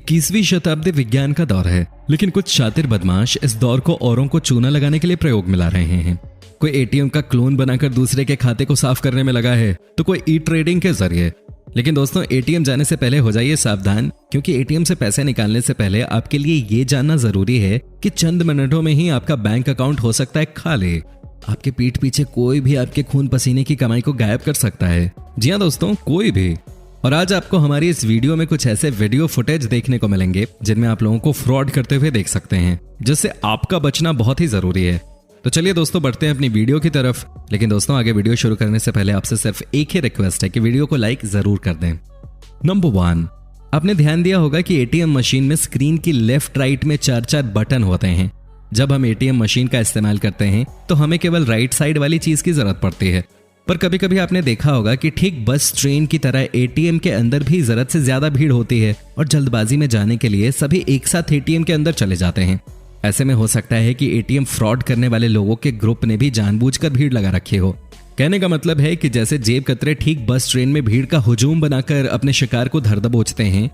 21वीं शताब्दी विज्ञान का दौर है, लेकिन कुछ शातिर बदमाश इस दौर को औरों को चूना लगाने के लिए प्रयोग में ला रहे हैं। कोई एटीएम का क्लोन बनाकर दूसरे के खाते को साफ करने में लगा है, तो कोई ई ट्रेडिंग के जरिए। लेकिन दोस्तों, एटीएम जाने से पहले हो जाइए सावधान, क्योंकि एटीएम से पैसे निकालने से पहले आपके लिए ये जानना जरूरी है कि चंद मिनटों में ही आपका बैंक अकाउंट हो सकता है खाली। आपके पीठ पीछे कोई भी आपके खून पसीने की कमाई को गायब कर सकता है। जी हाँ दोस्तों, कोई भी। और आज आपको हमारी इस वीडियो में कुछ ऐसे वीडियो फुटेज देखने को मिलेंगे जिनमें आप लोगों को फ्रॉड करते हुए देख सकते हैं, जिससे आपका बचना बहुत ही जरूरी है। तो चलिए दोस्तों, बढ़ते हैं अपनी वीडियो की तरफ। लेकिन दोस्तों, आगे वीडियो शुरू करने से पहले आपसे सिर्फ एक ही रिक्वेस्ट है कि वीडियो को लाइक जरूर कर दें। नंबर 1, आपने ध्यान दिया होगा कि एटीएम मशीन में स्क्रीन की लेफ्ट राइट में 4 बटन होते हैं। जब हम एटीएम मशीन का इस्तेमाल करते हैं तो हमें केवल राइट साइड वाली चीज की जरूरत पड़ती है, पर कभी कभी आपने देखा होगा कि ठीक बस ट्रेन की तरह एटीएम के अंदर भी जरूरत से ज्यादा भीड़ होती है और जल्दबाजी में जाने के लिए सभी एक साथ एटीएम के अंदर चले जाते हैं। ऐसे में हो सकता है कि एटीएम फ्रॉड करने वाले लोगों के ग्रुप ने भी जानबूझकर भीड़ लगा रखी हो। कहने का मतलब है कि जैसे जेब कतरे ठीक बस ट्रेन में भीड़ का हुजूम बनाकर अपने शिकार को धर दबोचते हैं,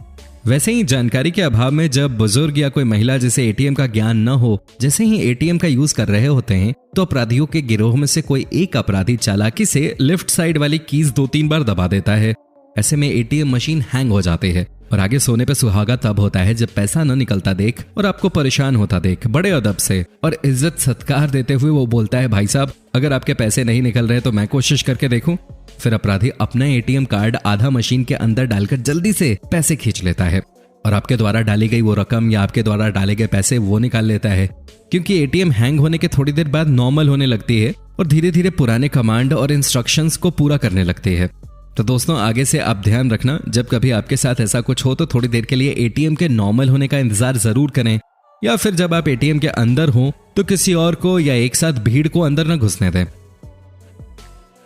वैसे ही जानकारी के अभाव में जब बुजुर्ग या कोई महिला जिसे एटीएम का ज्ञान न हो जैसे ही एटीएम का यूज कर रहे होते हैं, तो अपराधियों के गिरोह में से कोई एक अपराधी चालाकी से लेफ्ट साइड वाली कीज 2-3 बार दबा देता है। ऐसे में एटीएम मशीन हैंग हो जाती है और आगे सोने पे सुहागा तब होता है जब पैसा न निकलता देख और आपको परेशान होता देख बड़े अदब से और इज्जत सत्कार देते हुए वो बोलता है, भाई साहब अगर आपके पैसे नहीं निकल रहे तो मैं कोशिश करके देखूं। फिर अपराधी अपना एटीएम कार्ड आधा मशीन के अंदर डालकर जल्दी से पैसे खींच लेता है और आपके द्वारा डाली गई वो रकम या आपके द्वारा डाले गए पैसे वो निकाल लेता है, क्योंकि एटीएम हैंग होने के थोड़ी देर बाद नॉर्मल होने लगती है और धीरे धीरे पुराने कमांड और इंस्ट्रक्शंस को पूरा करने लगती है। तो दोस्तों, आगे से आप ध्यान रखना, जब कभी आपके साथ ऐसा कुछ हो तो थोड़ी देर के लिए एटीएम के नॉर्मल होने का इंतजार जरूर करें, या फिर जब आप एटीएम के अंदर हो तो किसी और को या एक साथ भीड़ को अंदर न घुसने दें।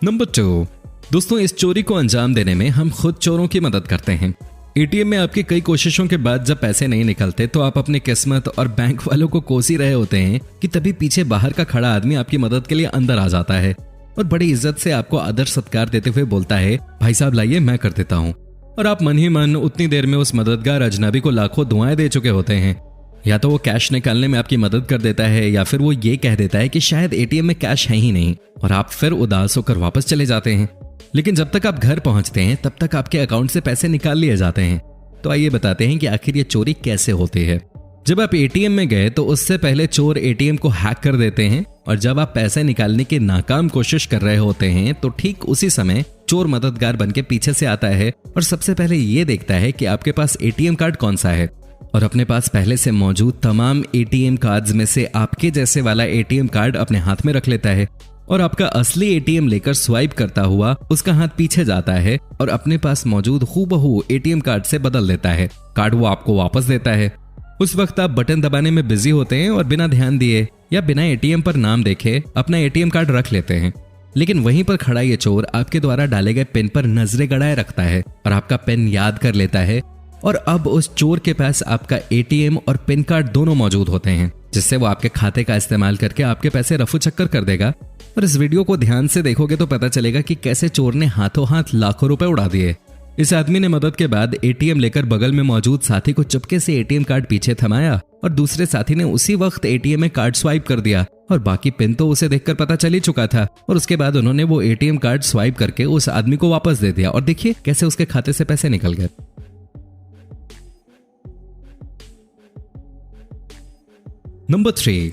नंबर 2, दोस्तों, इस चोरी को अंजाम देने में हम खुद चोरों की मदद करते हैं। एटीएम में आपकी कई कोशिशों के बाद जब पैसे नहीं निकलते तो आप अपनी किस्मत और बैंक वालों को कोस ही रहे होते हैं कि तभी पीछे बाहर का खड़ा आदमी आपकी मदद के लिए अंदर आ जाता है और बड़ी इज्जत से आपको आदर सत्कार देते हुए बोलता है, भाई साहब लाइए मैं कर देता हूँ। और आप मन ही मन उतनी देर में उस मददगार अजनबी को लाखों दुआएं दे चुके होते हैं। या तो वो कैश निकालने में आपकी मदद कर देता है या फिर वो ये कह देता है कि शायद एटीएम में कैश है ही नहीं और आप फिर उदास होकर वापस चले जाते हैं। लेकिन जब तक आप घर पहुंचते हैं तब तक आपके अकाउंट से पैसे निकाल लिए जाते हैं। तो आइए बताते हैं कि आखिर ये चोरी कैसे होती है। जब आप एटीएम में गए तो उससे पहले चोर एटीएम को हैक कर देते हैं और जब आप पैसे निकालने की नाकाम कोशिश कर रहे होते हैं तो ठीक उसी समय चोर मददगार बनके पीछे से आता है और सबसे पहले ये देखता है कि आपके पास एटीएम कार्ड कौन सा है और अपने पास पहले से मौजूद तमाम एटीएम कार्ड्स में से आपके जैसे वाला एटीएम कार्ड अपने हाथ में रख लेता है और आपका असली एटीएम लेकर स्वाइप करता हुआ उसका हाथ पीछे जाता है और अपने पास मौजूद हूबहू एटीएम कार्ड से बदल देता है। कार्ड वो आपको वापस देता है। उस वक्त आप बटन दबाने में बिजी होते हैं और बिना ध्यान दिए या बिना एटीएम पर नाम देखे अपना एटीएम कार्ड रख लेते हैं। लेकिन वहीं पर खड़ा ये चोर आपके द्वारा डाले गए पिन पर नजरें गड़ाए रखता है और आपका पिन याद कर लेता है और अब उस चोर के पास आपका एटीएम और पिन कार्ड दोनों मौजूद होते हैं, जिससे वो आपके खाते का इस्तेमाल करके आपके पैसे रफू चक्कर कर देगा। और इस वीडियो को ध्यान से देखोगे तो पता चलेगा कि कैसे चोर ने हाथों हाथ लाखों रुपए उड़ा दिए। इस आदमी ने मदद के बाद एटीएम लेकर बगल में मौजूद साथी को चुपके से एटीएम कार्ड पीछे थमाया और दूसरे साथी ने उसी वक्त एटीएम में कार्ड स्वाइप कर दिया और बाकी पिन तो उसे देखकर पता चल ही चुका था और उसके बाद उन्होंने वो एटीएम कार्ड स्वाइप करके उस आदमी को वापस दे दिया और देखिए कैसे उसके खाते से पैसे निकल गए। नंबर 3,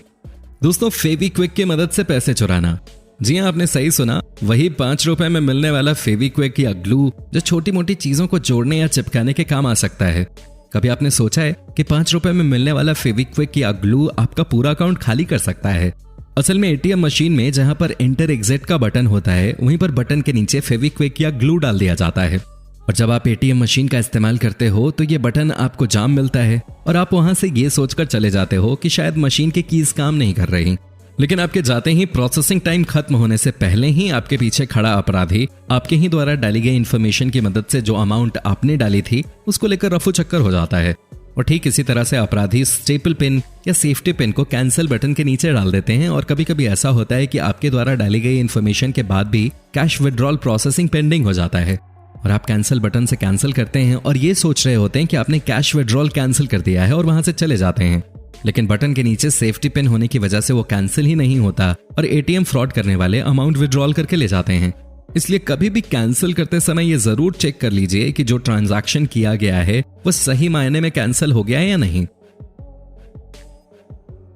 दोस्तों, फेविक्विक की मदद से पैसे चुराना। जी हाँ, आपने सही सुना, वही 5 रुपए में मिलने वाला फेविक्विक या ग्लू जो छोटी मोटी चीजों को जोड़ने या चिपकाने के काम आ सकता है। कभी आपने सोचा है कि 5 रुपए में मिलने वाला फेविक्विक या ग्लू आपका पूरा अकाउंट खाली कर सकता है? असल में एटीएम मशीन में जहां पर एंटर एग्जिट का बटन होता है वहीं पर बटन के नीचे फेविक्विक या ग्लू डाल दिया जाता है और जब आप एटीएम मशीन का इस्तेमाल करते हो तो ये बटन आपको जाम मिलता है और आप वहां से ये सोचकर चले जाते हो कि शायद मशीन की कीज काम नहीं कर रही। लेकिन आपके जाते ही प्रोसेसिंग टाइम खत्म होने से पहले ही आपके पीछे खड़ा अपराधी आपके ही द्वारा डाली गई इन्फॉर्मेशन की मदद से जो अमाउंट आपने डाली थी उसको लेकर रफू चक्कर हो जाता है और ठीक इसी तरह से अपराधी स्टेपल पिन या सेफ्टी पिन को कैंसिल बटन के नीचे डाल देते हैं और कभी कभी ऐसा होता है कि आपके द्वारा डाली गई इन्फॉर्मेशन के बाद भी कैश विड्रॉल प्रोसेसिंग पेंडिंग हो जाता है और आप कैंसिल बटन से कैंसिल करते हैं और ये सोच रहे होते हैं कि आपने कैश विड्रॉल कैंसिल कर दिया है और वहां से चले जाते हैं, लेकिन बटन के नीचे सेफ्टी पिन होने की वजह से वो कैंसिल ही नहीं होता और एटीएम फ्रॉड करने वाले अमाउंट विड्रॉल करके ले जाते हैं। इसलिए कभी भी कैंसिल करते समय ये जरूर चेक कर लीजिए कि जो ट्रांजैक्शन किया गया है वो सही मायने में कैंसिल हो गया है या नहीं।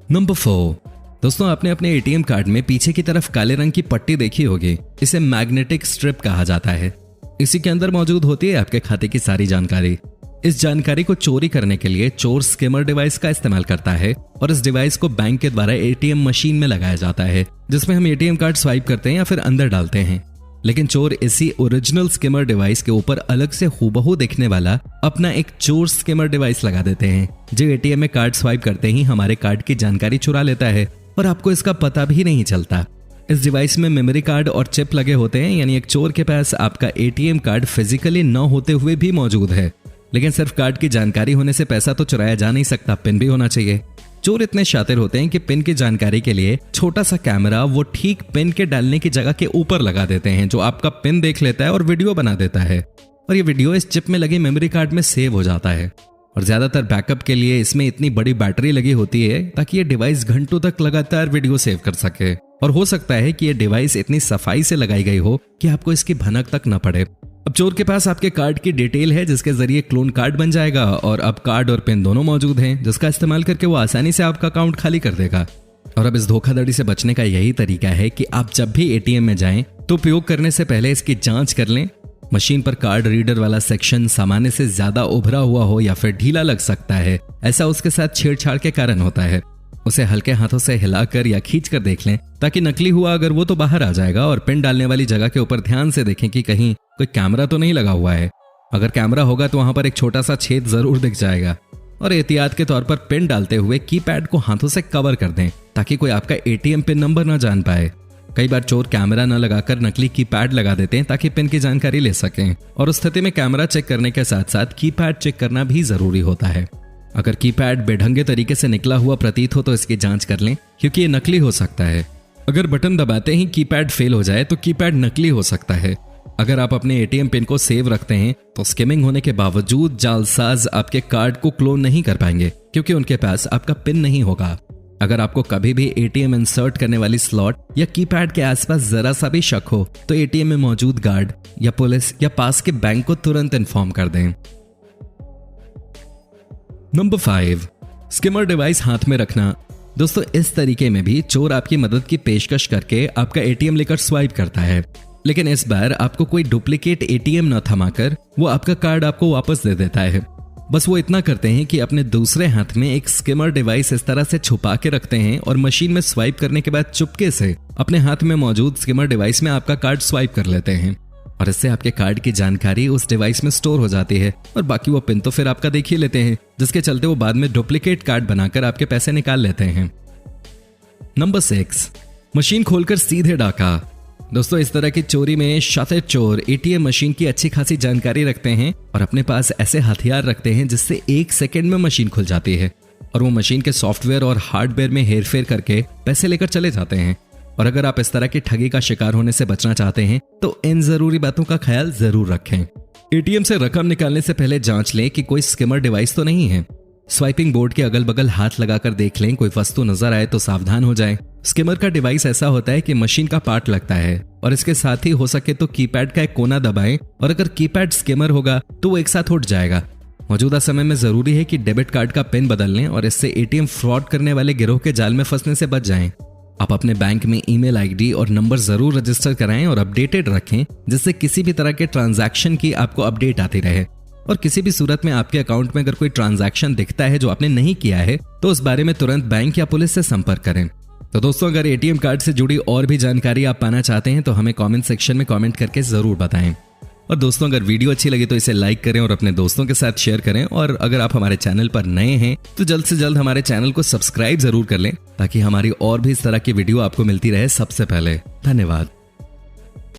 नंबर 4, दोस्तों आपने अपने एटीएम कार्ड में पीछे की तरफ काले रंग की पट्टी देखी होगी। इसे मैग्नेटिक स्ट्रिप कहा जाता है। इसी के अंदर मौजूद होती है आपके खाते की सारी जानकारी। इस जानकारी को चोरी करने के लिए चोर स्किमर डिवाइस का इस्तेमाल करता है और इस डिवाइस को बैंक के द्वारा एटीएम मशीन में लगाया जाता है, जिसमें हम एटीएम कार्ड स्वाइप करते हैं या फिर अंदर डालते हैं। लेकिन चोर इसी ओरिजिनल स्किमर डिवाइस के ऊपर अलग से हूबहू दिखने वाला अपना एक चोर स्किमर डिवाइस लगा देते हैं, जो एटीएम में कार्ड स्वाइप करते ही हमारे कार्ड की जानकारी चुरा लेता है और आपको इसका पता भी नहीं चलता। इस डिवाइस में मेमोरी कार्ड और चिप लगे होते हैं, यानी एक चोर के पास आपका एटीएम कार्ड फिजिकली न होते हुए भी मौजूद है, लेकिन सिर्फ कार्ड की जानकारी होने से पैसा तो चुराया जा नहीं सकता, पिन भी होना चाहिए। चोर इतने शातिर होते हैं कि पिन की जानकारी के लिए छोटा सा कैमरा वो ठीक पिन के डालने की जगह के ऊपर लगा देते हैं, जो आपका पिन देख लेता है और वीडियो बना देता है, और ये वीडियो इस चिप में लगे मेमोरी कार्ड में सेव हो जाता है। और ज्यादातर बैकअप के लिए इसमें इतनी बड़ी बैटरी लगी होती है ताकि ये डिवाइस घंटों तक लगातार वीडियो सेव कर सके। और हो सकता है कि ये डिवाइस इतनी सफाई से लगाई गई हो कि आपको इसकी भनक तक न पड़े। अब चोर के पास आपके कार्ड की डिटेल है, जिसके जरिए क्लोन कार्ड बन जाएगा और अब कार्ड और पिन दोनों मौजूद हैं, जिसका इस्तेमाल करके वो आसानी से आपका अकाउंट खाली कर देगा। और अब इस धोखाधड़ी से बचने का यही तरीका है कि आप जब भी एटीएम में जाएं तो उपयोग करने से पहले इसकी जांच कर लें। मशीन पर कार्ड रीडर वाला सेक्शन सामान्य से ज्यादा उभरा हुआ हो या फिर ढीला लग सकता है, ऐसा उसके साथ छेड़छाड़ के कारण होता है। उसे हल्के हाथों से हिलाकर या खींचकर देख लें, ताकि नकली हुआ अगर वो तो बाहर आ जाएगा। और पिन डालने वाली जगह के ऊपर ध्यान से देखें कि कहीं कोई कैमरा तो नहीं लगा हुआ है। अगर कैमरा होगा तो वहां पर एक छोटा सा छेद जरूर दिख जाएगा। और एहतियात के तौर पर पिन डालते हुए कीपैड को हाथों से कवर कर दें, ताकि कोई आपका एटीएम पिन नंबर न जान पाए। कई बार चोर कैमरा न लगाकर नकली कीपैड लगा देते हैं ताकि पिन की जानकारी ले सकें, और उस स्थिति में कैमरा चेक करने के साथ साथ कीपैड चेक करना भी जरूरी होता है। अगर कीपैड बेढंगे तरीके से निकला हुआ प्रतीत हो तो इसकी जांच कर लें, क्योंकि ये नकली हो सकता है। अगर बटन दबाते ही कीपैड फेल हो जाए तो कीपैड नकली हो सकता है। अगर आप अपने एटीएम पिन को सेव रखते हैं तो स्किमिंग होने के बावजूद जालसाज आपके कार्ड को क्लोन नहीं कर पाएंगे, क्योंकि उनके पास आपका पिन नहीं होगा। अगर आपको कभी भी एटीएम इंसर्ट करने वाली स्लॉट या कीपैड के आसपास जरा सा भी शक हो तो एटीएम में मौजूद गार्ड या पुलिस या पास के बैंक को तुरंत इन्फॉर्म कर दें। नंबर 5, स्किमर डिवाइस हाथ में रखना। दोस्तों इस तरीके में भी चोर आपकी मदद की पेशकश करके आपका एटीएम लेकर स्वाइप करता है, लेकिन इस बार आपको कोई डुप्लीकेट एटीएम न थमाकर वो आपका कार्ड आपको वापस दे देता है। बस वो इतना करते हैं कि अपने दूसरे हाथ में एक स्किमर डिवाइस इस तरह से छुपा के रखते हैं और मशीन में स्वाइप करने के बाद चुपके से अपने हाथ में मौजूद स्किमर डिवाइस में आपका कार्ड स्वाइप कर लेते हैं, और इससे आपके कार्ड की जानकारी उस डिवाइस में स्टोर हो जाती है और बाकी वो पिन तो फिर आपका देख ही लेते हैं, जिसके चलते वो बाद में डुप्लीकेट कार्ड बनाकर आपके पैसे निकाल लेते हैं। नंबर 6, मशीन खोलकर सीधे डाका। दोस्तों इस तरह की चोरी में शातिर चोर एटीएम मशीन की अच्छी खासी जानकारी रखते हैं और अपने पास ऐसे हथियार रखते हैं जिससे 1 सेकंड में मशीन खुल जाती है, और वो मशीन के सॉफ्टवेयर और हार्डवेयर में हेरफेर करके पैसे लेकर चले जाते हैं। और अगर आप इस तरह की ठगी का शिकार होने से बचना चाहते हैं तो इन जरूरी बातों का ख्याल जरूर रखें। एटीएम से रकम निकालने से पहले जांच लें कि कोई स्किमर डिवाइस तो नहीं है। स्वाइपिंग बोर्ड के अगल बगल हाथ लगाकर देख लें, कोई वस्तु नजर आए तो सावधान हो जाएं। स्किमर का डिवाइस ऐसा होता है कि मशीन का पार्ट लगता है, और इसके साथ ही हो सके तो कीपैड का एक कोना दबाएं, और अगर कीपैड स्किमर होगा तो वो एक साथ उठ जाएगा। मौजूदा समय में जरूरी है कि डेबिट कार्ड का पिन बदल लें और इससे एटीएम फ्रॉड करने वाले गिरोह के जाल में फंसने से बच जाएं। आप अपने बैंक में ईमेल आईडी और नंबर जरूर रजिस्टर कराएं और अपडेटेड रखें, जिससे किसी भी तरह के ट्रांजैक्शन की आपको अपडेट आती रहे। और किसी भी सूरत में आपके अकाउंट में अगर कोई ट्रांजैक्शन दिखता है जो आपने नहीं किया है तो उस बारे में तुरंत बैंक या पुलिस से संपर्क करें। तो दोस्तों अगर एटीएम कार्ड से जुड़ी और भी जानकारी आप पाना चाहते हैं तो हमें कमेंट सेक्शन में कमेंट करके जरूर बताएं। और दोस्तों अगर वीडियो अच्छी लगी तो इसे लाइक करें और अपने दोस्तों के साथ शेयर करें। और अगर आप हमारे चैनल पर नए हैं तो जल्द से जल्द हमारे चैनल को सब्सक्राइब जरूर कर लें, ताकि हमारी और भी इस तरह की वीडियो आपको मिलती रहे सबसे पहले। धन्यवाद।